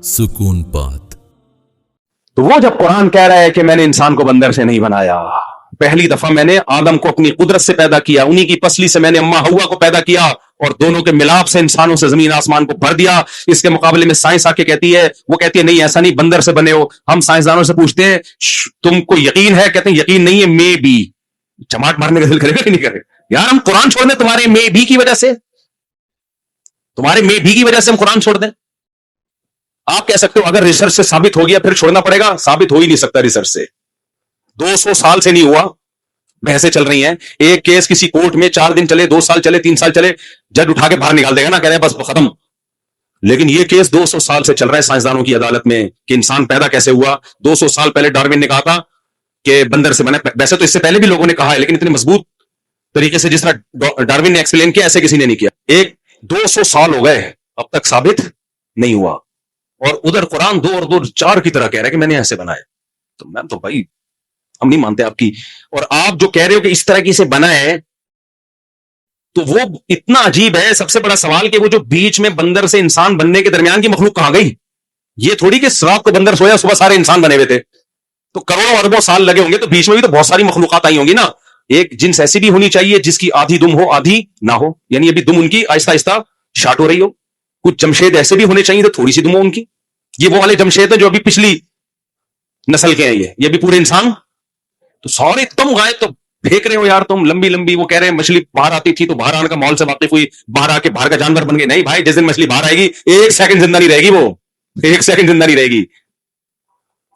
सुकून पात। तो वो जब कुरान कह रहा है कि मैंने इंसान को बंदर से नहीं बनाया, पहली दफा मैंने आदम को अपनी कुदरत से पैदा किया, उन्हीं की पसली से मैंने अम्मा हवा को पैदा किया और दोनों के मिलाप से इंसानों से जमीन आसमान को भर दिया। इसके मुकाबले में साइंस आके कहती है, वो कहती है नहीं ऐसा नहीं, बंदर से बने हो। हम साइंसदानों से पूछते हैं तुमको यकीन है? कहते हैं यकीन नहीं है, मे बी। चमाट मारने का दिल करेगा कि नहीं करेगा? यार हम कुरान छोड़ दें तुम्हारे मे बी की वजह से, तुम्हारे मे बी की वजह से हम कुरान छोड़ दें? आप कह सकते हो अगर रिसर्च से साबित हो गया फिर छोड़ना पड़ेगा। साबित हो ही नहीं सकता रिसर्च से, 200 साल से नहीं हुआ, बहसें चल रही हैं। एक केस किसी कोर्ट में 4 दिन चले, 2 साल चले, 3 साल चले, जज उठा के बाहर निकाल देगा ना, कह रहे हैं बस खत्म। लेकिन ये केस 200 साल से चल रहा है साइंसदानों की अदालत में कि इंसान पैदा कैसे हुआ। 200 साल पहले डार्विन ने कहा था कि बंदर से बना, वैसे तो इससे पहले भी लोगों ने कहा है, लेकिन इतने मजबूत तरीके से जिस तरह डार्विन ने एक्सप्लेन किया ऐसे किसी ने नहीं किया। 200 साल हो गए, अब तक साबित नहीं हुआ। और उधर कुरान 2 और 2 4 की तरह कह रहा है कि मैंने ऐसे बनाया। तो मैम तो भाई हम नहीं मानते आपकी। और आप जो कह रहे हो कि इस तरह की से बना है, तो वो इतना अजीब है। सबसे बड़ा सवाल कि वो जो बीच में बंदर से इंसान बनने के दरमियान की मखलूक कहां गई? ये थोड़ी कि रात को बंदर सोया, सुबह सारे इंसान बने हुए थे। तो करोड़ों अरबों साल लगे होंगे, तो बीच में भी तो बहुत सारी मखलूकात आई होंगी ना। एक जिन्स ऐसी भी होनी चाहिए जिसकी आधी दुम हो आधी ना हो, यानी अभी दुम उनकी आहिस्ता आहिस्ता शार्ट हो रही हो। कुछ जमशेद ऐसे भी होने चाहिए तो थोड़ी सी दुम हो उनकी। ये वो वाले जमशेद है जो अभी पिछली नस्ल के हैं, ये भी पूरे इंसान। तो सारे तुम गाय तो फेंक रहे हो यार तुम लंबी लंबी। वो कह रहे हैं मछली बाहर आती थी तो बाहर आने का माहौल से वाकिफ हुई, बाहर आके बाहर का जानवर बन गई। नहीं भाई, जिस दिन मछली बाहर आएगी 1 सेकंड जिंदा नहीं रहेगी, वो 1 सेकंड जिंदा नहीं रहेगी,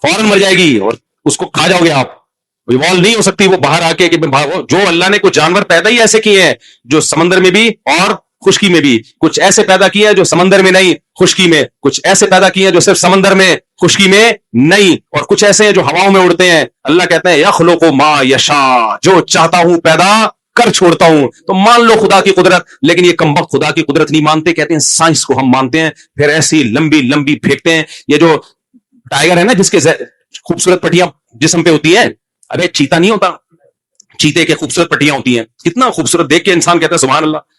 फौरन मर जाएगी और उसको खा जाओगे आप। इवॉल्व नहीं हो सकती वो बाहर आके कि जो अल्लाह ने कुछ जानवर पैदा ही ऐसे किए हैं जो समंदर में भी और खुश्की में भी, कुछ ऐसे पैदा किए हैं जो समंदर में नहीं खुश्की में, कुछ ऐसे पैदा किए हैं जो सिर्फ समंदर में खुश्की में नहीं, और कुछ ऐसे हैं जो हवाओं में उड़ते हैं। अल्लाह कहते हैं यखलुकु मा यशा, जो चाहता हूं पैदा कर छोड़ता हूं। तो मान लो खुदा की कुदरत, लेकिन ये कमबख्त खुदा की कुदरत नहीं मानते, कहते हैं साइंस को हम मानते हैं। फिर ऐसी लंबी लंबी फेंकते हैं। ये जो टाइगर है ना जिसके खूबसूरत पट्टियां जिस्म पे होती है, अरे चीता नहीं होता, चीते के खूबसूरत पट्टियां होती हैं, कितना खूबसूरत देख के इंसान कहता है सुभान अल्लाह।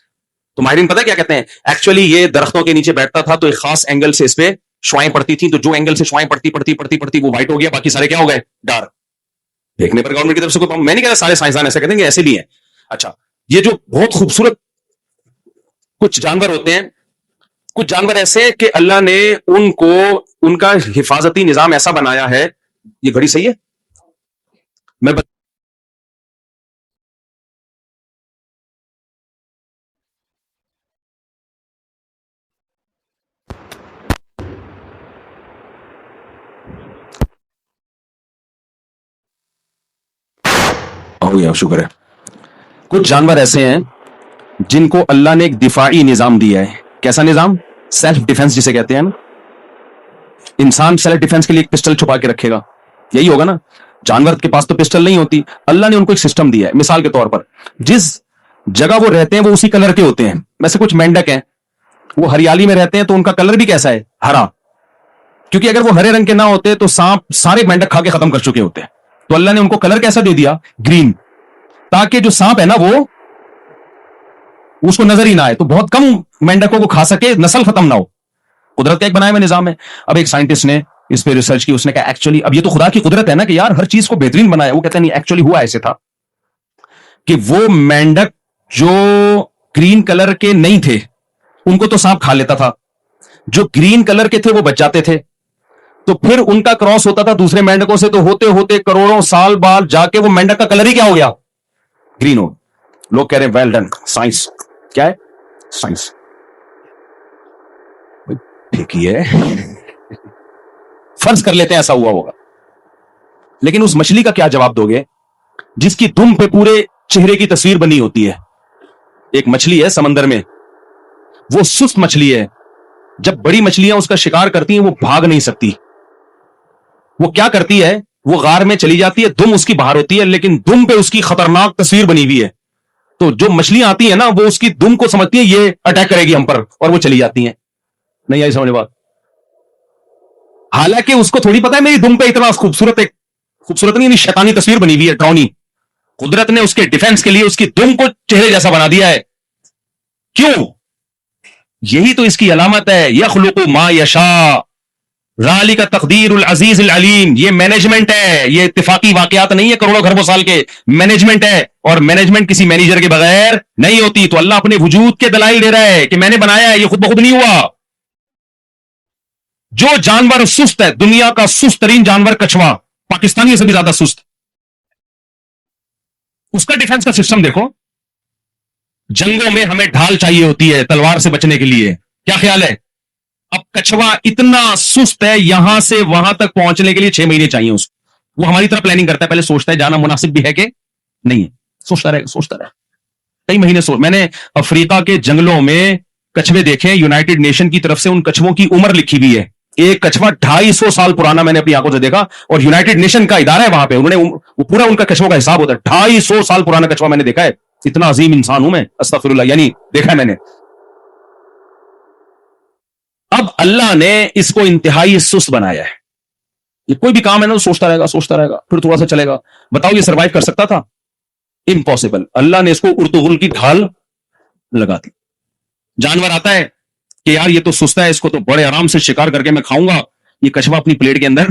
तो माहिरीन पता क्या कहते हैं, एक्चुअली ये दरख्तों के नीचे बैठता था तो एक खास एंगल से इस पे शुआएं पड़ती थी, तो जो एंगल से शुआएं पड़ती पड़ती पड़ती पड़ती वो व्हाइट हो गया, बाकी सारे क्या हो गए डार्क। देखने पर गवर्नमेंट की तरफ से कोई, मैं नहीं कह रहा सारे साइंसदान ऐसे कहते हैं, ऐसे भी हैं। अच्छा, ये जो बहुत खूबसूरत कुछ जानवर होते हैं, कुछ जानवर ऐसे कि अल्लाह ने उनको उनका हिफाजती निजाम ऐसा बनाया है। ये घड़ी सही है? मैं शुक्र है। कुछ जानवर ऐसे हैं जिनको अल्लाह ने एक दिफाई निजाम दिया है। कैसा निजाम? सेल्फ डिफेंस जिसे कहते हैं ना। इंसान सेल्फ डिफेंस के लिए एक पिस्टल छुपा के रखेगा, यही होगा ना। जानवर के पास तो पिस्टल नहीं होती, अल्लाह ने उनको एक सिस्टम दिया है। मिसाल के तौर पर जिस जगह वो रहते हैं वो उसी कलर के होते हैं। वैसे कुछ मेंढक हैं वो हरियाली में रहते हैं तो उनका कलर भी कैसा है? हरा, क्योंकि अगर वो हरे रंग के ना होते तो सांप सारे मेंढक खा के खत्म कर चुके होते हैं। तो अल्लाह ने उनको कलर कैसा दे दिया? ग्रीन, ताकि जो सांप है ना वो उसको नजर ही ना आए, तो बहुत कम मेंढकों को खा सके, नस्ल खत्म ना हो। कुदरत का एक बनाया हुआ निजाम है। अब एक साइंटिस्ट ने इस पे रिसर्च की, उसने कहा एक्चुअली अब ये तो खुदा की कुदरत है ना कि यार हर चीज को बेहतरीन बनाया। वो कहते नहीं, एक्चुअली हुआ ऐसे था कि वो मेंढक जो ग्रीन कलर के नहीं थे उनको तो सांप खा लेता था, जो ग्रीन कलर के थे वो बच जाते थे। तो फिर उनका क्रॉस होता था दूसरे मेंढकों से, तो होते होते करोड़ों साल बाद जाके वो मेंढक का कलर ही क्या हो गया? ग्रीन हो। लोग कह रहे हैं वेल डन साइंस। क्या है? साइंस ठीक ही है। फर्ज कर लेते हैं ऐसा हुआ होगा, लेकिन उस मछली का क्या जवाब दोगे जिसकी दुम पे पूरे चेहरे की तस्वीर बनी होती है? एक मछली है समंदर में, वो सुस्त मछली है। जब बड़ी मछलियां उसका शिकार करती हैं वो भाग नहीं सकती। वो क्या करती है? वो गार में चली जाती है, दुम उसकी बाहर होती है लेकिन दुम पे उसकी खतरनाक तस्वीर बनी हुई है। तो जो मछलियां आती है ना वो उसकी दुम को समझती है ये अटैक करेगी हम पर, और वो चली जाती हैं। नहीं आई समझ बात? हालांकि उसको थोड़ी पता है मेरी दुम पे इतना खूबसूरत नहीं, शैतानी तस्वीर बनी हुई है, ड्रॉनी। قدرت نے اس کے ڈیفنس کے لیے اس کی دم کو چہرے جیسا بنا دیا ہے. کیوں؟ یہی تو اس کی علامت ہے. یخلق ما یشاء ذالک تقدیر العزیز العلیم. یہ مینجمنٹ ہے, یہ اتفاقی واقعات نہیں ہے کروڑوں خربوں سال کے. مینجمنٹ ہے, اور مینجمنٹ کسی مینیجر کے بغیر نہیں ہوتی. تو اللہ اپنے وجود کے دلائل دے رہا ہے کہ میں نے بنایا ہے, یہ خود بخود نہیں ہوا. جو جانور سست ہے, دنیا کا سست ترین جانور کچھوا, پاکستانی سے بھی زیادہ سست, اس کا ڈیفنس کا سسٹم دیکھو. جنگوں میں ہمیں ڈھال چاہیے ہوتی ہے تلوار سے بچنے کے لیے, کیا خیال ہے؟ اب کچھوا اتنا سست ہے, یہاں سے وہاں تک پہنچنے کے لیے 6 مہینے چاہیے اس کو. وہ ہماری طرح پلاننگ کرتا ہے, پہلے سوچتا ہے جانا مناسب بھی ہے کہ نہیں ہے, سوچتا رہے کئی مہینے میں نے افریقہ کے جنگلوں میں کچھوے دیکھے, یونائٹڈ نیشن کی طرف سے ان کچھووں کی عمر لکھی ہوئی ہے. ایک کچھوا 250 سال پرانا میں نے اپنی آنکھوں سے دیکھا, اور یونائٹڈ نیشن کا ادارہ ہے وہاں پہ, انہوں نے وہ پورا ان کا کچھووں کا حساب ہوتا ہے. 250 سال پرانا کچھوا میں نے دیکھا ہے. اتنا عظیم انسان ہوں میں, استغفر اللہ, یعنی دیکھا ہے میں نے. اب اللہ نے اس کو انتہائی سست بنایا ہے. یہ کوئی بھی کام ہے نا, سوچتا رہے گا, پھر تھوڑا سا چلے گا. بتاؤ یہ سروائیو کر سکتا تھا؟ امپاسبل. اللہ نے اس کو ارطغرل کی ڈھال لگا دی. جانور آتا ہے کہ یار یہ تو سست ہے, اس کو تو بڑے آرام سے شکار کر کے میں کھاؤں گا. یہ کچھوا اپنی پلیٹ کے اندر,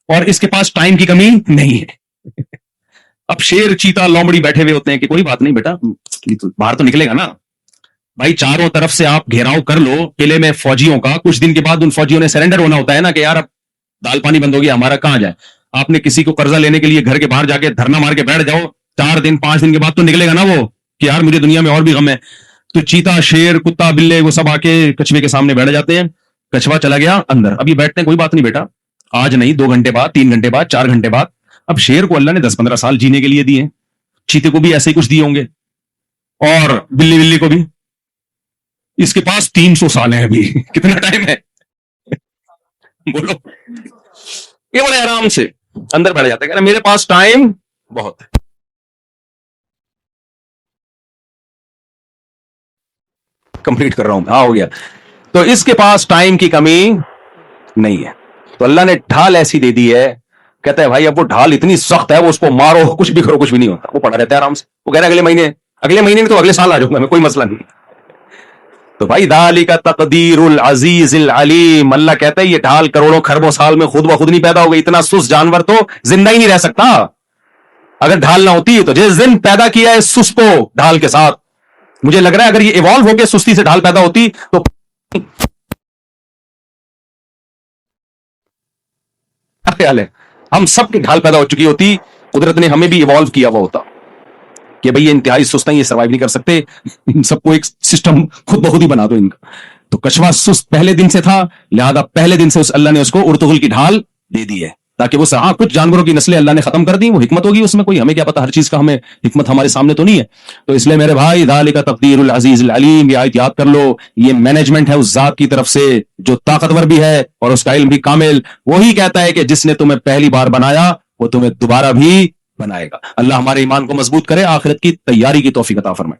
اور اس کے پاس ٹائم کی کمی نہیں ہے. اب شیر, چیتا, لومڑی بیٹھے ہوئے ہوتے ہیں کہ کوئی بات نہیں بیٹا, باہر تو نکلے گا نا بھائی. چاروں طرف سے آپ گھیراؤ کر لو قلعے میں فوجیوں کا. کچھ دن کے بعد ان فوجیوں نے سرنڈر ہونا ہوتا ہے نا, کہ یار اب دال پانی بند ہو گیا, ہمارا کہاں جائے. آپ نے کسی کو قرضہ لینے کے لیے گھر کے باہر جا کے دھرنا مار کے بیٹھ جاؤ, 4 دن 5 دن کے بعد تو نکلے گا نا وہ, کہ یار مجھے دنیا میں اور بھی غم ہے. تو چیتا, شیر, کتا, بلے, وہ سب آ کے کچھوے کے سامنے بیٹھ جاتے ہیں. کچھوا چلا گیا اندر. اب یہ بیٹھتے ہیں, کوئی بات نہیں بیٹا, آج نہیں 2 گھنٹے بعد, 3 گھنٹے بعد, 4 گھنٹے بعد. اب شیر کو اللہ نے 10-15 سال جینے کے لیے دیے, چیتے کو بھی ایسے ہی کچھ دیے ہوں گے, اور بلی کو بھی. اس کے پاس 300 سال ہیں ابھی. کتنا ٹائم ہے بولو. یہ بڑے آرام سے اندر بیٹھ جاتے ہیں, میرے پاس ٹائم بہت ہے. کمپلیٹ کر رہا ہوں, ہاں ہو گیا. تو اس کے پاس ٹائم کی کمی نہیں ہے. تو اللہ نے ڈھال ایسی دے دی ہے, کہتا ہے بھائی اب وہ ڈھال اتنی سخت ہے, وہ اس کو مارو, کچھ بھی کرو, کچھ بھی نہیں ہوتا. وہ پڑا رہتا ہے آرام سے. وہ کہہ رہا ہے اگلے مہینے تو اگلے سال آ جاؤں گا میں, کوئی مسئلہ نہیں. تو بھائی ذالک تقدیر العزیز العلیم. اللہ کہتا ہے یہ ڈھال کروڑوں خربوں سال میں خود بخود نہیں پیدا ہو گئی. اتنا سست جانور تو زندہ ہی نہیں رہ سکتا اگر ڈھال نہ ہوتی. تو جس دن پیدا کیا ہے سست کو ڈھال کے ساتھ, مجھے لگ رہا ہے اگر یہ ایوالو ہو کے سستی سے ڈھال پیدا ہوتی تو خیال ہے ہم سب کی ڈھال پیدا ہو چکی ہوتی. قدرت نے ہمیں بھی ایوالو کیا ہوا ہوتا کہ بھئی یہ انتہائی سست ہیں, یہ سروائیو نہیں کر سکتے, ان سب کو ایک سسٹم خود بخود ہی بنا دو ان کا. تو کچھوا سست پہلے دن سے تھا, لہذا پہلے دن سے اللہ نے اس کو ارطغرل کی ڈھال دے دی ہے, تاکہ وہ کچھ جانوروں کی نسلیں اللہ نے ختم کر دی. وہ حکمت ہوگی اس میں, کوئی ہمیں کیا پتا, ہر چیز کا ہمیں حکمت ہمارے سامنے تو نہیں ہے. تو اس لیے میرے بھائی ذالک تقدیر العزیز العلیم, یہ آیت یاد کر لو. یہ مینجمنٹ ہے اس ذات کی طرف سے جو طاقتور بھی ہے اور اس کا علم بھی کامل. وہی کہتا ہے کہ جس نے تمہیں پہلی بار بنایا وہ تمہیں دوبارہ بھی بنائے گا. اللہ ہمارے ایمان کو مضبوط کرے, آخرت کی تیاری کی توفیق عطا فرمائے.